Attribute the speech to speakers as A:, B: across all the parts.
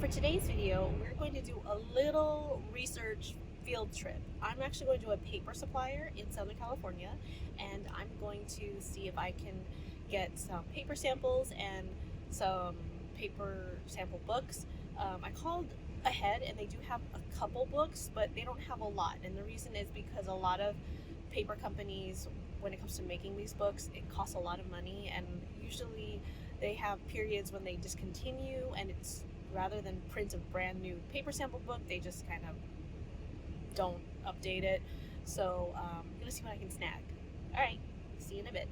A: for today's video, we're going to do a little research field trip. I'm actually going to a paper supplier in Southern California, and I'm going to see if I can get some paper samples and some paper sample books. I called ahead, and they do have a couple books, but they don't have a lot. And the reason is because a lot of paper companies, when it comes to making these books, it costs a lot of money, and usually they have periods when they discontinue, and it's rather than print a brand new paper sample book, they just kind of don't update it. So I'm gonna see what I can snag. All right, see you in a bit.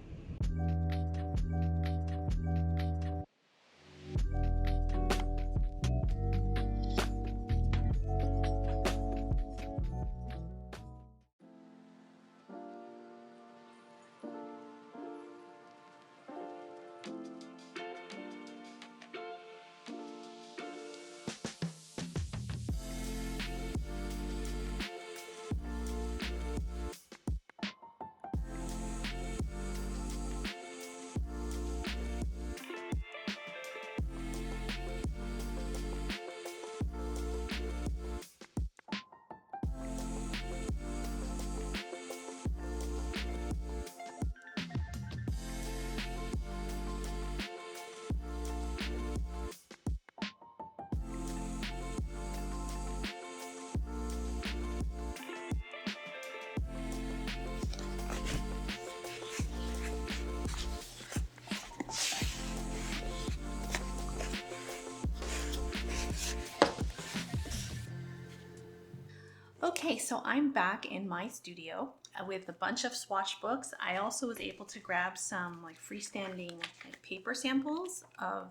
A: Okay, so I'm back in my studio with a bunch of swatch books. I also was able to grab some like freestanding like paper samples of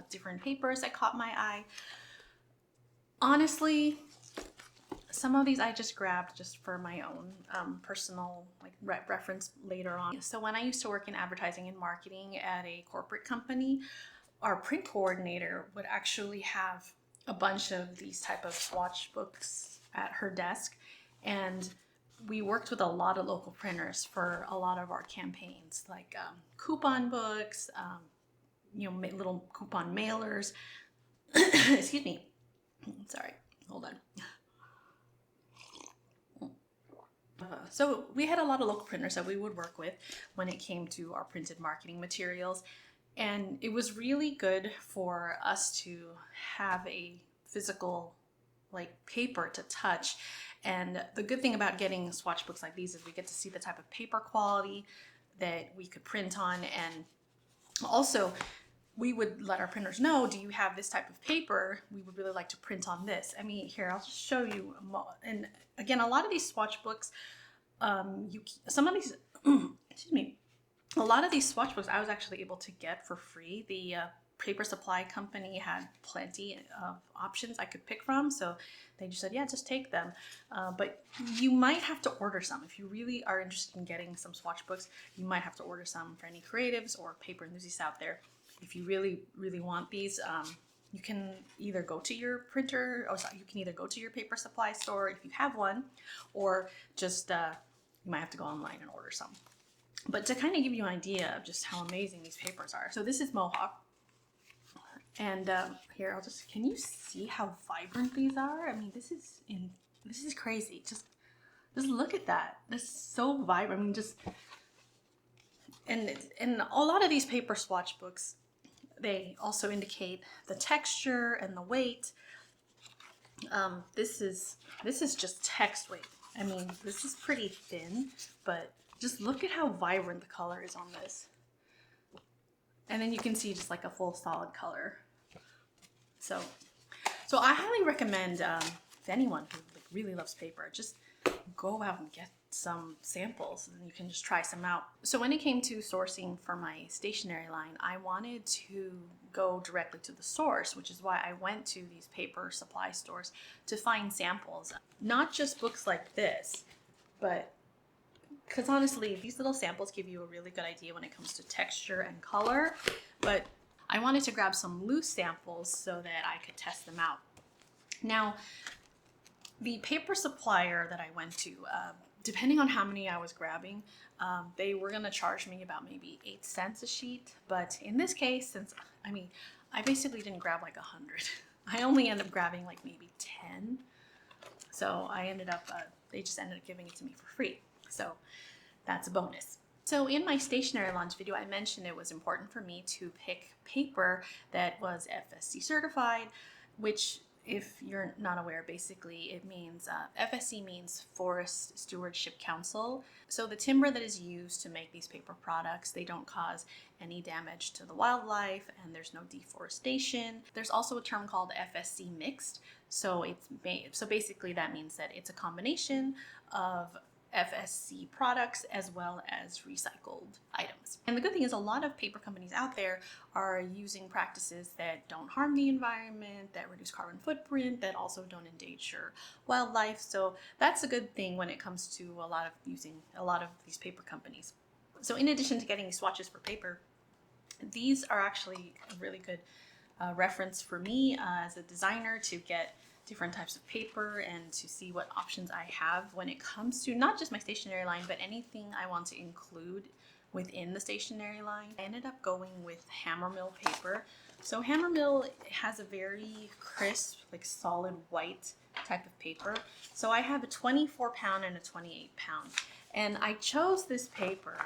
A: different papers that caught my eye. Honestly, some of these I just grabbed just for my own personal like reference later on. So when I used to work in advertising and marketing at a corporate company, our print coordinator would actually have a bunch of these type of swatch books at her desk, and we worked with a lot of local printers for a lot of our campaigns, like coupon books, little coupon mailers. Excuse me. Sorry, hold on. So we had a lot of local printers that we would work with when it came to our printed marketing materials. And it was really good for us to have a physical like paper to touch. And the good thing about getting swatch books like these is we get to see the type of paper quality that we could print on. And also we would let our printers know, do you have this type of paper? We would really like to print on this. I mean, here, I'll just show you. And again, a lot of these swatch books, some of these, excuse me, a lot of these swatch books I was actually able to get for free. The paper supply company had plenty of options I could pick from, so they just said, yeah, just take them. But you might have to order some. If you really are interested in getting some swatch books, you might have to order some for any creatives or paper enthusiasts out there. If you really, really want these, you can either go to your printer, you can either go to your paper supply store if you have one, or just you might have to go online and order some. But to kind of give you an idea of just how amazing these papers are. So this is Mohawk. And here, can you see how vibrant these are? I mean, this is crazy. Just look at that. This is so vibrant. I mean, and a lot of these paper swatch books, they also indicate the texture and the weight. This is just text weight. I mean, this is pretty thin, but just look at how vibrant the color is on this. And then you can see just like a full solid color. So I highly recommend if anyone who like really loves paper, just go out and get some samples and you can just try some out. So when it came to sourcing for my stationery line, I wanted to go directly to the source, which is why I went to these paper supply stores to find samples. Not just books like this, but because honestly, these little samples give you a really good idea when it comes to texture and color, but I wanted to grab some loose samples so that I could test them out. Now, the paper supplier that I went to, depending on how many I was grabbing, they were going to charge me about maybe 8 cents a sheet. But in this case, I basically didn't grab like 100. I only ended up grabbing like maybe 10. So I ended up, they just ended up giving it to me for free. So that's a bonus. So in my stationery launch video, I mentioned it was important for me to pick paper that was FSC certified, which, if you're not aware, basically it means FSC means Forest Stewardship Council. So the timber that is used to make these paper products, they don't cause any damage to the wildlife, and there's no deforestation. There's also a term called FSC mixed. So basically that means that it's a combination of FSC products as well as recycled items. And the good thing is a lot of paper companies out there are using practices that don't harm the environment, that reduce carbon footprint, that also don't endanger wildlife. So that's a good thing when it comes to using a lot of these paper companies. So in addition to getting swatches for paper, these are actually a really good reference for me as a designer to get different types of paper and to see what options I have when it comes to not just my stationery line, but anything I want to include within the stationery line. I ended up going with hammermill paper. So hammermill has a very crisp, like solid white type of paper. So I have a 24-pound and a 28-pound. And I chose this paper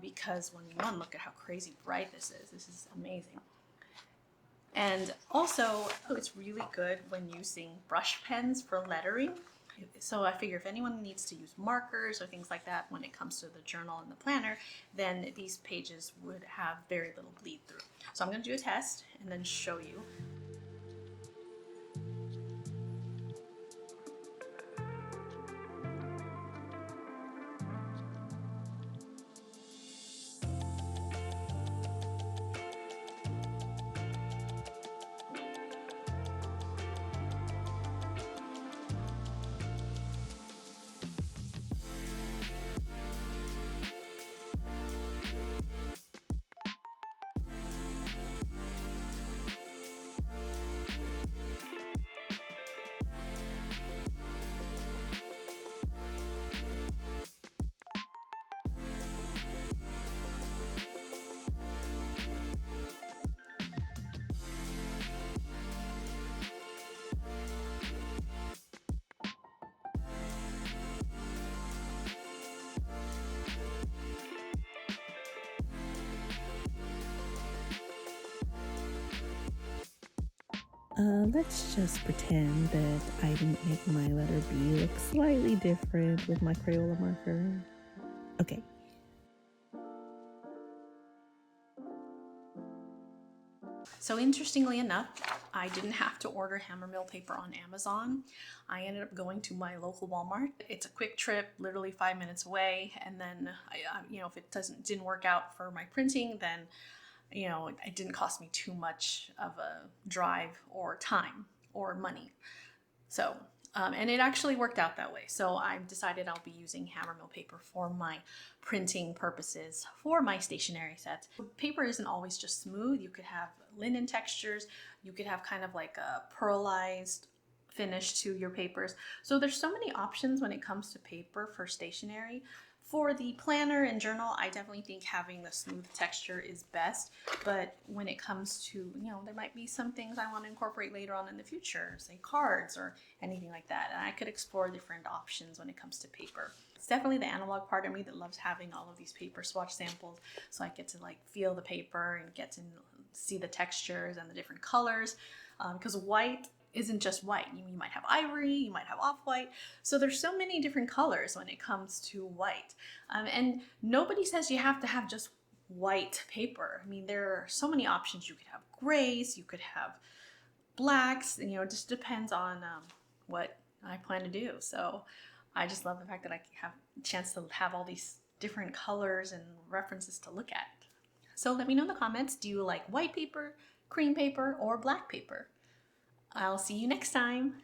A: because one, look at how crazy bright this is. This is amazing. And also, it's really good when using brush pens for lettering. So I figure if anyone needs to use markers or things like that when it comes to the journal and the planner, then these pages would have very little bleed through. So I'm going to do a test and then show you.
B: Let's just pretend that I didn't make my letter B look slightly different with my Crayola marker. Okay.
A: So interestingly enough, I didn't have to order hammermill paper on Amazon. I ended up going to my local Walmart. It's a quick trip, literally 5 minutes away. And then, if it didn't work out for my printing, then it didn't cost me too much of a drive or time or money. So, and it actually worked out that way. So I decided I'll be using hammermill paper for my printing purposes for my stationery sets. Paper isn't always just smooth. You could have linen textures. You could have kind of like a pearlized finish to your papers. So there's so many options when it comes to paper for stationery. For the planner and journal, I definitely think having the smooth texture is best. But when it comes to, there might be some things I want to incorporate later on in the future, say cards or anything like that. And I could explore different options when it comes to paper. It's definitely the analog part of me that loves having all of these paper swatch samples. So I get to feel the paper and get to see the textures and the different colors. Because white isn't just white. You might have ivory, you might have off-white. So there's so many different colors when it comes to white. And nobody says you have to have just white paper. I mean, there are so many options. You could have grays, you could have blacks, and it just depends on what I plan to do. So I just love the fact that I have a chance to have all these different colors and references to look at. So let me know in the comments, do you like white paper, cream paper, or black paper? I'll see you next time.